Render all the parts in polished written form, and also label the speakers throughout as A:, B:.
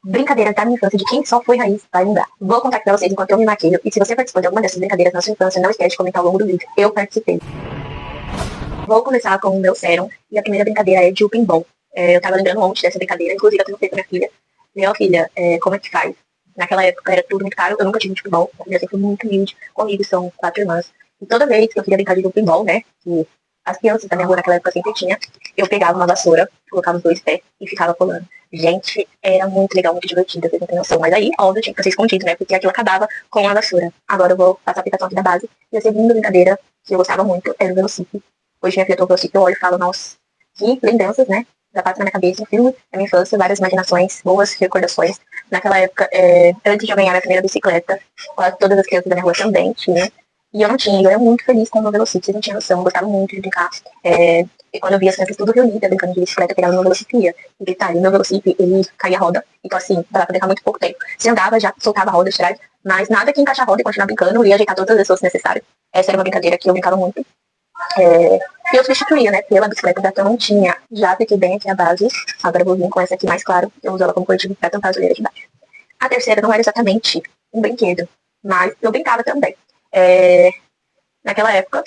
A: Brincadeiras da minha infância de quem só foi raiz vai lembrar. Vou contar aqui pra vocês enquanto eu me maquilho. E se você participou de alguma dessas brincadeiras na sua infância, não esquece de comentar ao longo do vídeo. Eu participei. Vou começar com o meu sérum. E a primeira brincadeira é de Jumping Ball. Eu tava lembrando um monte dessa brincadeira. Inclusive, eu perguntei pra minha filha. Minha filha, como é que faz? Naquela época era tudo muito caro. Eu nunca tive Jumping Ball. Eu sempre fui muito humilde. Comigo são 4 irmãs. E toda vez que eu queria brincar de Jumping Ball, né? Que as crianças da minha rua naquela época sempre tinha. Eu pegava uma vassoura, colocava os 2 pés e ficava pulando. Gente, era muito legal, muito divertido, vocês não têm noção. Mas aí, óbvio, tinha que ser escondido, né? Porque aquilo acabava com a vassoura. Agora eu vou passar a aplicação aqui da base. E a segunda brincadeira que eu gostava muito era o Velocity. Hoje minha filha tem o Velocity, eu olho e falo, nossa, que lembranças, né? Já passa na minha cabeça um filme da minha infância, várias imaginações, boas recordações. Naquela época, antes de eu ganhar minha primeira bicicleta, quase todas as crianças da minha rua também tinham. E eu não tinha, eu era muito feliz com o meu Velocity, vocês não tinham noção, eu gostava muito de brincar. E quando eu via as crianças tudo reunidas, brincando de bicicleta, eu pegava o meu Velocity e ia. E detalhe, o meu Velocity, ele caía a roda, então assim, dava pra brincar muito pouco tempo. Se andava, já soltava a roda de trás, mas nada que encaixar a roda e continuar brincando, ia ajeitar todas as pessoas necessárias. Essa era uma brincadeira que eu brincava muito. E eu substituía, né, pela bicicleta da que eu não tinha. Já apliquei bem aqui a base, agora eu vou vir com essa aqui mais claro, eu uso ela como corretivo pra tampar as olheiras de baixo. A terceira não era exatamente um brinquedo, mas eu brincava também. Naquela época,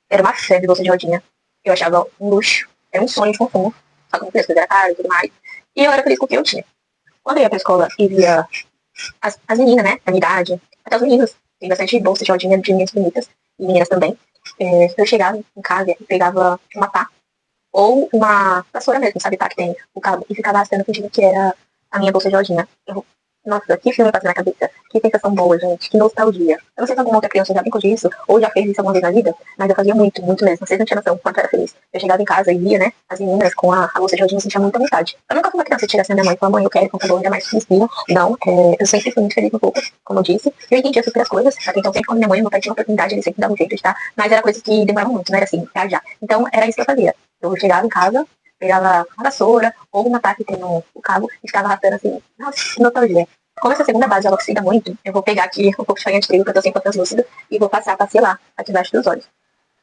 A: era uma febre de bolsa de rodinha. Eu achava um luxo, era um sonho de consumo. Só que o preço era caro e tudo mais. E eu era feliz com o que eu tinha. Quando eu ia pra escola e via as meninas, né, da minha idade, até os meninos, tem bastante bolsa de rodinha de meninas bonitas, e meninas também. Eu chegava em casa e pegava uma pá, ou uma vassoura mesmo, sabe, pá, que tem o cabo, e ficava arrastando fingindo que era a minha bolsa de rodinha. Nossa, que filme passa na cabeça. Que sensação boa, gente. Que nostalgia. Eu não sei se alguma outra criança já brincou disso, ou já fez isso alguma vez na vida, mas eu fazia muito, muito mesmo. Vocês não tinham noção quanto eu era feliz. Eu chegava em casa e via, né, as meninas com a bolsa de rodinha, eu sentia muita vontade. Eu nunca fui uma criança que chegasse na minha mãe e falou, mãe, eu quero comprar ainda mais que me inspira. Não, eu sempre fui muito feliz um pouco, como eu disse. Eu entendia super as coisas, até então sempre quando minha mãe e meu pai tinham oportunidade, eles sempre davam um jeito de estar, mas era coisa que demoravam muito, não era assim, pra já. Então era isso que eu fazia. Eu chegava em casa, pegava uma vassoura, ou uma pá que tem no cabo, e ficava arrastando assim, nossa, que nostalgia. Como essa segunda base ela oxida muito, eu vou pegar aqui um pouco de farinha de trigo, que eu tô sempre translúcida, e vou passar pra selar aqui embaixo dos olhos.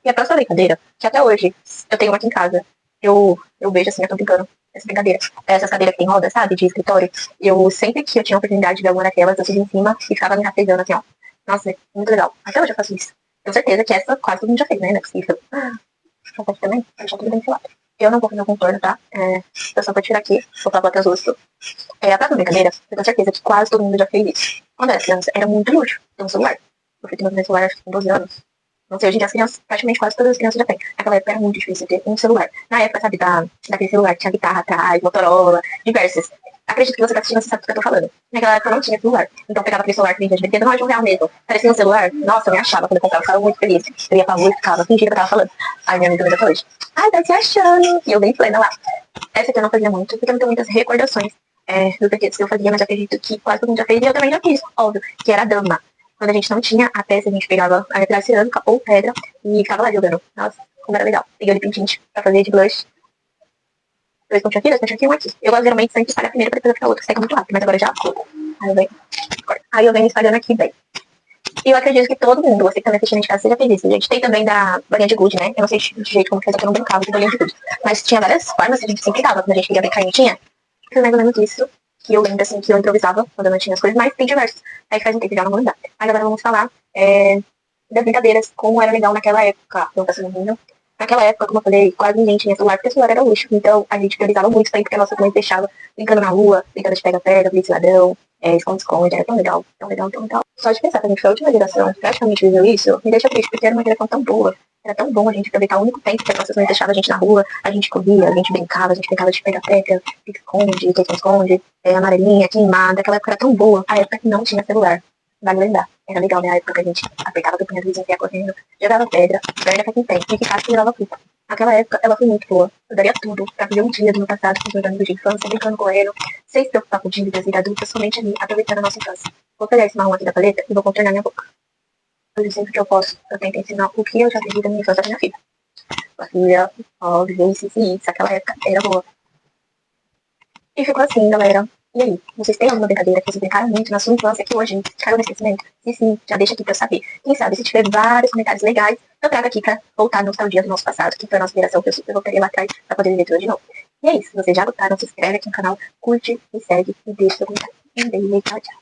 A: E a próxima brincadeira, que até hoje eu tenho uma aqui em casa, eu vejo assim, eu tô brincando essa brincadeira. Essas cadeiras que tem roda, sabe, de escritório. Eu sempre que eu tinha a oportunidade de ver alguma daquelas, eu subia em cima e ficava me rastejando assim, ó. Nossa, muito legal. Até hoje eu faço isso. Tenho certeza que essa quase todo mundo já fez, né? Não é possível. Já faz também? Deixa tudo bem selado. Eu não vou fazer o contorno, tá? Eu só vou tirar aqui, vou falar com as rosto. A próxima brincadeira, eu tenho certeza que quase todo mundo já fez isso. Quando eu era criança, era muito luxo ter um celular. Eu fui ter meu celular acho que com 12 anos. Não sei, hoje em dia as crianças, praticamente quase todas as crianças já têm. Naquela época era muito difícil ter um celular. Na época, sabe, daquele celular que tinha guitarra atrás, Motorola, diversas. Acredito que você tá assistindo, você sabe do que eu tô falando. Naquela época eu não tinha celular. Então eu pegava aquele celular que vendia de brinquedo, não era de R$ 1 mesmo. Parecia um celular. Nossa, eu me achava quando eu comprava, eu ficava muito feliz. Eu ia pra rua e ficava fingindo que eu tava falando. Aí minha amiga me até hoje. Ai, tá se achando. E eu bem plena lá. Essa aqui eu não fazia muito, porque eu não tenho muitas recordações dos brinquedos que eu fazia, mas eu acredito que quase todo mundo já fez, e eu também já fiz, óbvio, que era a dama. Quando a gente não tinha a peça, a gente pegava a pedaço de cerâmica ou pedra e ficava lá jogando. Nossa, como era legal. Peguei o lip tint pra fazer de blush. 2 pontinhos aqui, 2 pontinhos aqui, 1 aqui. Eu geralmente sempre espalho a primeira pra depois ficar outra, que seca muito rápido, mas agora já. Aí eu venho espalhando aqui bem. E eu acredito que todo mundo, você que também assistindo de casa, você já fez isso. A gente tem também da bolinha de gude, né? Eu não sei de jeito como que eu não brincava de bolinha de gude. Mas tinha várias formas que a gente sempre dava quando a gente queria brincar, a gente tinha. Foi mais ou menos isso que eu lembro, assim, que eu improvisava quando eu não tinha as coisas, mas tem diversos. Aí faz um tempo já não vou lembrar. Mas agora vamos falar das brincadeiras, como era legal naquela época. Não tá sendo rindo. Naquela época, como eu falei, quase ninguém tinha celular, porque o celular era luxo. Então a gente priorizava muito tempo que a nossa mãe deixava brincando na rua, brincando de pega-pega, blitz ladrão, esconde-esconde. Era tão legal, tão legal, tão legal. Só de pensar que a gente foi a última geração que praticamente viveu isso, me deixa triste, porque era uma geração tão boa. Era tão bom a gente aproveitar o único tempo que as nossas mães deixavam a gente na rua, a gente corria, a gente brincava de pega-pega, esconde, esconde, amarelinha, queimada. Aquela época era tão boa, a época que não tinha celular. Vale lembrar. Era legal, né? A época que a gente apertava a campainha do vizinho, ia correndo, jogava pedra, perna pra quem tem, e ficava que virava fruta. Naquela época, ela foi muito boa. Eu daria tudo pra viver um dia do meu passado com os meus amigos de infância, brincando com ele, sem se preocupar com dívidas e adultas, somente ali, aproveitando a nossa infância. Vou pegar esse marrom aqui da paleta e vou contornar minha boca. Hoje, sempre que eu posso, eu tento ensinar o que eu já vivi da minha infância pra minha filha. Minha filha, ó, viveu isso, aquela época era boa. E ficou assim, galera. E aí, vocês têm alguma brincadeira que vocês brincaram muito na sua infância que hoje caiu no esquecimento? Se sim, já deixa aqui pra eu saber. Quem sabe, se tiver vários comentários legais, eu trago aqui pra voltar a nostalgia do nosso passado, que foi a nossa geração, que eu super voltaria lá atrás pra poder viver tudo de novo. E é isso. Se vocês já gostaram, se inscreve aqui no canal, curte, me segue e deixa seu comentário. Um beijo e tchau, tchau.